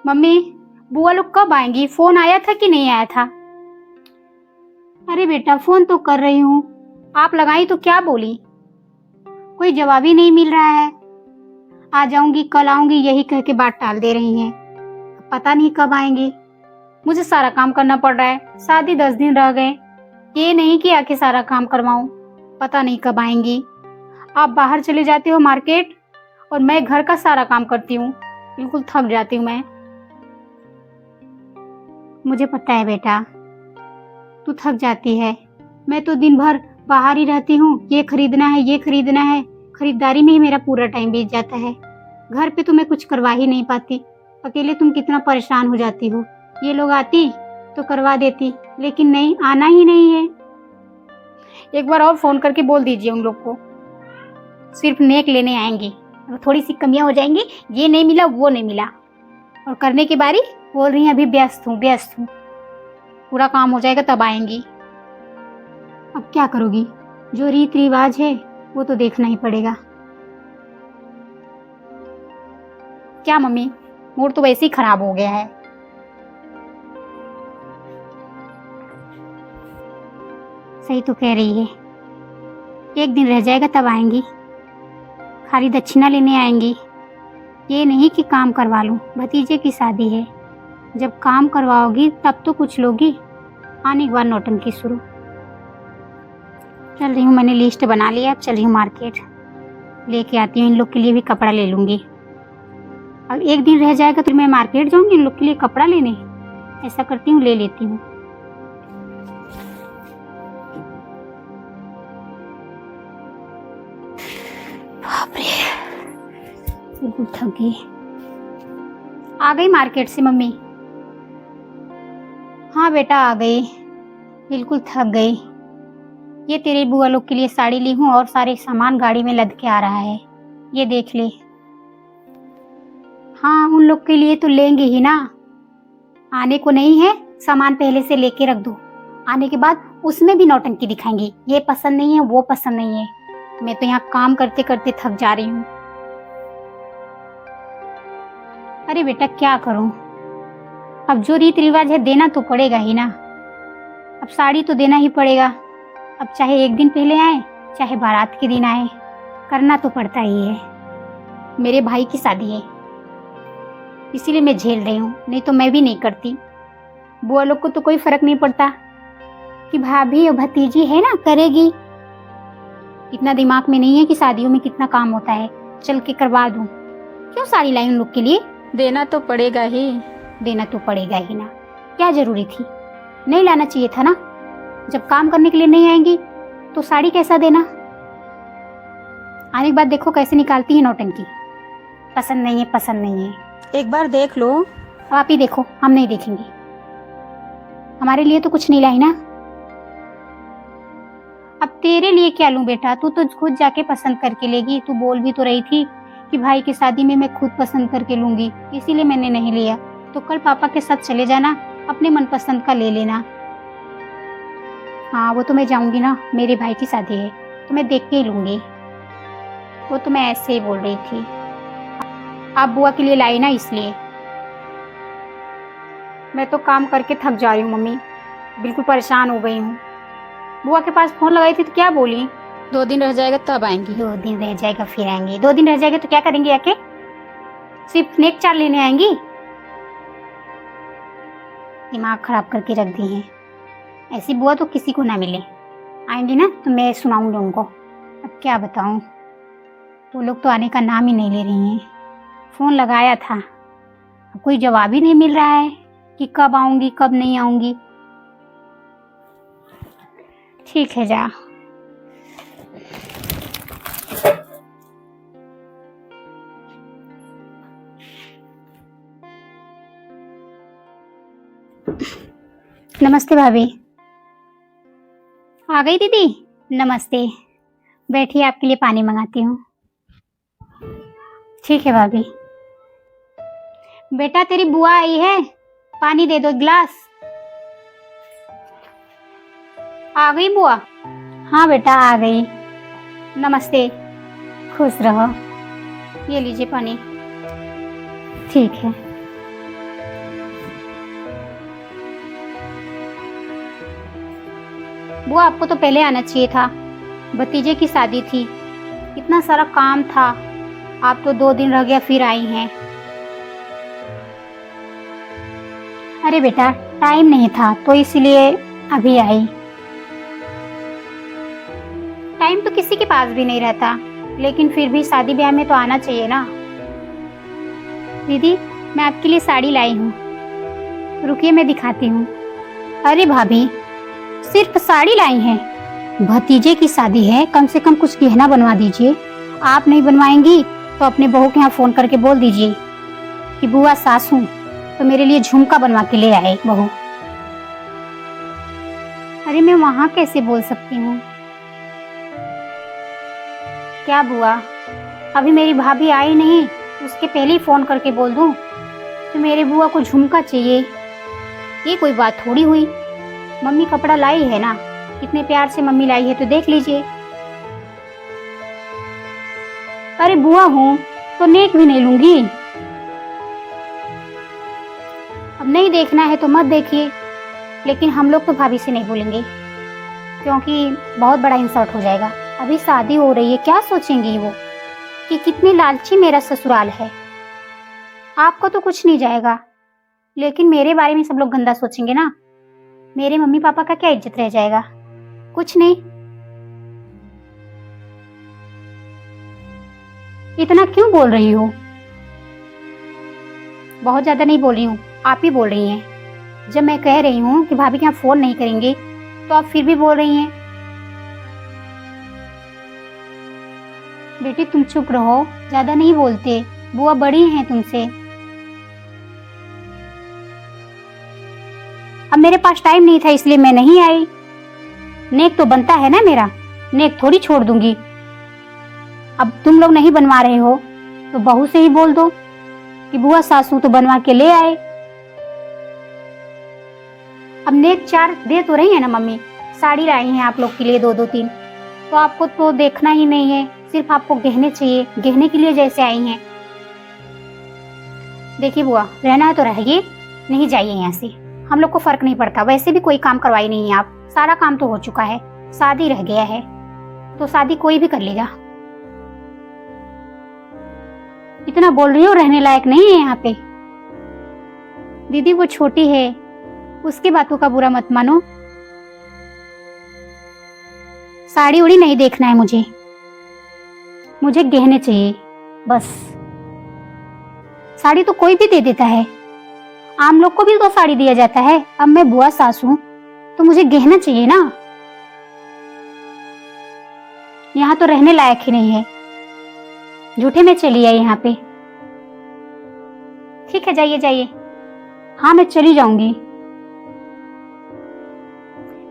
Mummy, बुआ लोग कब आएंगी? फोन आया था कि नहीं आया था? अरे बेटा, फोन तो कर रही हूँ, आप लगाई तो क्या बोली? कोई जवाब ही नहीं मिल रहा है। आ जाऊंगी, कल आऊंगी, यही कह के बात टाल दे रही हैं। पता नहीं कब आएंगी। मुझे सारा काम करना पड़ रहा है, शादी 10 दिन रह गए। ये नहीं कि आके सारा काम करवाऊं। पता नहीं कब आएंगी। आप बाहर चले जाते हो मार्केट और मैं घर का सारा काम करती हूँ। बिल्कुल थक जाती हूँ मैं। मुझे पता है बेटा, तू थक जाती है। मैं तो दिन भर बाहर ही रहती हूँ, ये खरीदना है, ये खरीदना है। खरीदारी में ही मेरा पूरा टाइम बीत जाता है। घर पे तो मैं कुछ करवा ही नहीं पाती। अकेले तुम कितना परेशान हो जाती हो। ये लोग आती तो करवा देती, लेकिन नहीं, आना ही नहीं है। एक बार और फोन करके बोल दीजिए उन लोग को, सिर्फ नेक लेने आएंगी। थोड़ी सी कमियां हो जाएंगी, ये नहीं मिला, वो नहीं मिला, और करने की बारी बोल रही हैं अभी व्यस्त हूँ, व्यस्त हूँ। पूरा काम हो जाएगा तब आएंगी। अब क्या करोगी? जो रीत रिवाज है वो तो देखना ही पड़ेगा। क्या मम्मी, मूड तो वैसे ही खराब हो गया है। सही तो कह रही है। एक दिन रह जाएगा तब आएंगी। खाली दक्षिणा लेने आएंगी। ये नहीं कि काम करवा लूं, भतीजे की शादी है। जब काम करवाओगी तब तो कुछ लोगी। आने के बाद नौटंकी शुरू। चल रही हूँ, मैंने लिस्ट बना लिया। अब चल रही हूँ मार्केट, लेके आती हूँ। इन लोग के लिए भी कपड़ा ले लूंगी। अब एक दिन रह जाएगा तो मैं मार्केट जाऊंगी इन लोग के लिए कपड़ा लेने। ऐसा करती हूँ, ले लेती हूँ। बाप रे, बिल्कुल थक गई। आ गई मार्केट से मम्मी? हाँ बेटा, आ गई। बिल्कुल थक गई। ये तेरे बुआ लोग के लिए साड़ी ली हूँ और सारे सामान गाड़ी में लद के आ रहा है। ये देख ले। हाँ, उन लोग के लिए तो लेंगे ही ना। आने को नहीं है, सामान पहले से लेके रख दो। आने के बाद उसमें भी नौटंकी दिखाएंगी। ये पसंद नहीं है, वो पसंद नहीं है। मैं तो यहाँ काम करते करते थक जा रही हूँ। अरे बेटा, क्या करूँ? अब जो रीत रिवाज है देना तो पड़ेगा ही ना। अब साड़ी तो देना ही पड़ेगा। अब चाहे एक दिन पहले आए, चाहे बारात के दिन आए, करना तो पड़ता ही है। मेरे भाई की शादी है, इसीलिए मैं झेल रही हूँ, नहीं तो मैं भी नहीं करती। बुआ लोग को तो कोई फर्क नहीं पड़ता कि भाभी और भतीजी है ना, करेगी। इतना दिमाग में नहीं है कि शादियों में कितना काम होता है। चल के करवा दूं। क्यों साड़ी लाई उन लोग के लिए? देना तो पड़ेगा ही। देना तो पड़ेगा ही ना। क्या जरूरी थी? नहीं लाना चाहिए था ना। जब काम करने के लिए नहीं आएंगी तो साड़ी कैसा देना? आने के बाद देखो कैसे निकालती है नौटंकी। पसंद नहीं है, पसंद नहीं है। एक बार देख लो। अब आप ही देखो, हम नहीं देखेंगे। हमारे लिए तो कुछ नहीं लाई ना। अब तेरे लिए क्या लूं बेटा? तू तो खुद जाके पसंद करके लेगी। तू बोल भी तो रही थी कि भाई की शादी में मैं खुद पसंद करके लूंगी, इसीलिए मैंने नहीं लिया। तो कल पापा के साथ चले जाना, अपने मनपसंद का ले लेना। हाँ, वो तो मैं जाऊंगी ना, मेरे भाई की शादी है तो मैं देख के ही लूंगी। वो तो मैं ऐसे ही बोल रही थी। आप बुआ के लिए लाई ना, इसलिए। मैं तो काम करके थक जा रही हूँ मम्मी, बिल्कुल परेशान हो गई हूँ। बुआ के पास फोन लगाई थी तो क्या बोली? 2 दिन रह जाएगा तब आएंगी। 2 दिन रह जाएगा फिर आएंगी। 2 दिन रह जाएगा तो क्या करेंगे आके? सिर्फ नेक चार लेने आएंगी? दिमाग खराब करके रख दी है। ऐसी बुआ तो किसी को ना मिले। आएंगी ना तो मैं सुनाऊंगी उनको। अब क्या बताऊं, वो लोग तो आने का नाम ही नहीं ले रही हैं। फोन लगाया था, अब कोई जवाब ही नहीं मिल रहा है कि कब आऊंगी, कब नहीं आऊंगी। ठीक है, जा। नमस्ते भाभी। आ गई दीदी? नमस्ते। बैठिए, आपके लिए पानी मंगाती हूँ। ठीक है भाभी। बेटा, तेरी बुआ आई है, पानी दे दो गिलास। आ गई बुआ? हाँ बेटा, आ गई। नमस्ते, खुश रहो। ये लीजिए पानी। ठीक है। बुआ आपको तो पहले आना चाहिए था, भतीजे की शादी थी, इतना सारा काम था, आप तो 2 दिन रह गया फिर आई हैं। अरे बेटा टाइम नहीं था तो इसलिए अभी आई। टाइम तो किसी के पास भी नहीं रहता, लेकिन फिर भी शादी ब्याह में तो आना चाहिए ना। दीदी मैं आपके लिए साड़ी लाई हूँ, रुकिए मैं दिखाती हूँ। अरे भाभी सिर्फ साड़ी लाई हैं? भतीजे की शादी है, कम से कम कुछ गहना बनवा दीजिए। आप नहीं बनवाएंगी तो अपने बहू के यहाँ फोन करके बोल दीजिए कि बुआ सास हूँ तो मेरे लिए झुमका बनवा के ले आए बहू। अरे मैं वहाँ कैसे बोल सकती हूँ? क्या बुआ अभी मेरी भाभी आई नहीं, उसके पहले ही फोन करके बोल दूँ तो मेरे बुआ को झुमका चाहिए? ये कोई बात थोड़ी हुई। मम्मी कपड़ा लाई है ना, कितने प्यार से मम्मी लाई है तो देख लीजिए। अरे बुआ हूँ तो नेक भी नहीं लूंगी। अब नहीं देखना है तो मत देखिए, लेकिन हम लोग तो भाभी से नहीं बोलेंगे क्योंकि बहुत बड़ा इंसल्ट हो जाएगा। अभी शादी हो रही है, क्या सोचेंगी वो कि कितनी लालची मेरा ससुराल है। आपको तो कुछ नहीं जाएगा, लेकिन मेरे बारे में सब लोग गंदा सोचेंगे ना। मेरे मम्मी पापा का क्या इज्जत रह जाएगा? कुछ नहीं। इतना क्यों बोल रही हो? बहुत ज्यादा नहीं बोल रही हूँ, आप ही बोल रही हैं। जब मैं कह रही हूँ कि भाभी के यहाँ फोन नहीं करेंगे तो आप फिर भी बोल रही हैं। बेटी तुम चुप रहो, ज्यादा नहीं बोलते, बुआ बड़ी हैं तुमसे। अब मेरे पास टाइम नहीं था इसलिए मैं नहीं आई। नेक तो बनता है ना मेरा, नेक थोड़ी छोड़ दूंगी। अब तुम लोग नहीं बनवा रहे हो तो बहू से ही बोल दो कि बुआ सासू तो बनवा के ले आए। अब नेक 4 दे तो रही है ना मम्मी, साड़ी लाई हैं आप लोग के लिए 2-2 3, तो आपको तो देखना ही नहीं है, सिर्फ आपको गहने चाहिए, गहने के लिए जैसे आई हैं। देखिए बुआ रहना है तो रहिए, नहीं जाइए यहाँ से, हम लोग को फर्क नहीं पड़ता। वैसे भी कोई काम करवाई नहीं है आप, सारा काम तो हो चुका है, शादी रह गया है तो शादी कोई भी कर लेगा। इतना बोल रही हो, रहने लायक नहीं है यहाँ पे। दीदी वो छोटी है, उसकी बातों का बुरा मत मानो। साड़ी उड़ी नहीं देखना है मुझे, मुझे गहने चाहिए बस। साड़ी तो कोई भी दे देता है, आम लोग को भी तो साड़ी दिया जाता है। अब मैं बुआ सास हूं तो मुझे गहना चाहिए ना। यहाँ तो रहने लायक ही नहीं है, झूठे में चली आई यहाँ पे। ठीक है जाइए जाइए। हाँ मैं चली जाऊंगी।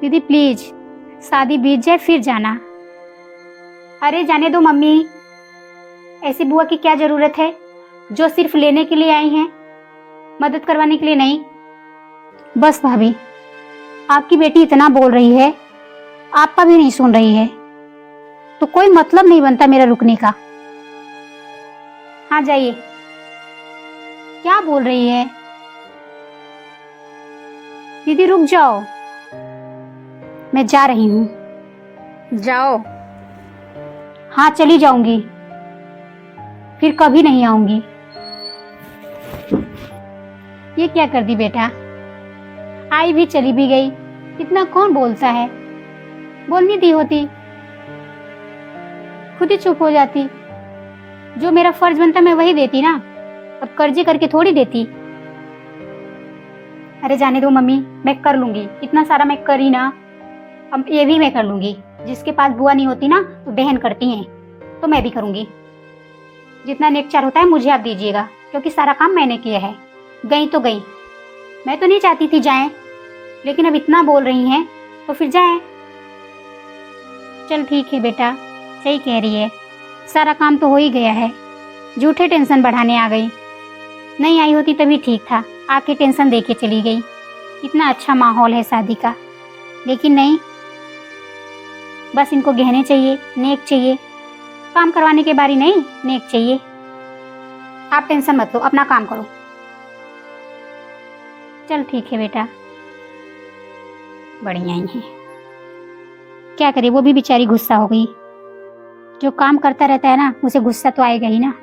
दीदी प्लीज शादी बीत जाए फिर जाना। अरे जाने दो मम्मी, ऐसी बुआ की क्या जरूरत है जो सिर्फ लेने के लिए आई हैं, मदद करवाने के लिए नहीं। बस भाभी आपकी बेटी इतना बोल रही है, आपका भी नहीं सुन रही है तो कोई मतलब नहीं बनता मेरा रुकने का। हाँ जाइए। क्या बोल रही है? दीदी रुक जाओ, मैं जा रही हूँ। जाओ। हाँ चली जाऊंगी, फिर कभी नहीं आऊंगी। ये क्या कर दी बेटा, आई भी चली भी गई, इतना कौन बोलता है। बोलनी दी होती खुद ही चुप हो जाती। जो मेरा फर्ज बनता मैं वही देती ना, अब कर्जे करके थोड़ी देती। अरे जाने दो मम्मी, मैं कर लूंगी, इतना सारा मैं करी ना, अब ये भी मैं कर लूंगी। जिसके पास बुआ नहीं होती ना तो बहन करती हैं, तो मैं भी करूंगी। जितना नेकचार होता है मुझे आप दीजिएगा, क्योंकि सारा काम मैंने किया है। गई तो गई, मैं तो नहीं चाहती थी जाएं, लेकिन अब इतना बोल रही हैं तो फिर जाएं। चल ठीक है बेटा, सही कह रही है, सारा काम तो हो ही गया है, झूठे टेंशन बढ़ाने आ गई। नहीं आई होती तभी ठीक था, आके टेंशन दे के चली गई। इतना अच्छा माहौल है शादी का, लेकिन नहीं, बस इनको गहने चाहिए, नेक चाहिए, काम करवाने के बारी नहीं, नेक चाहिए। आप टेंशन मत लो, अपना काम करो। चल ठीक है बेटा, बढ़िया ही है। क्या करे, वो भी बेचारी गुस्सा हो गई। जो काम करता रहता है ना, उसे गुस्सा तो आएगा ही ना।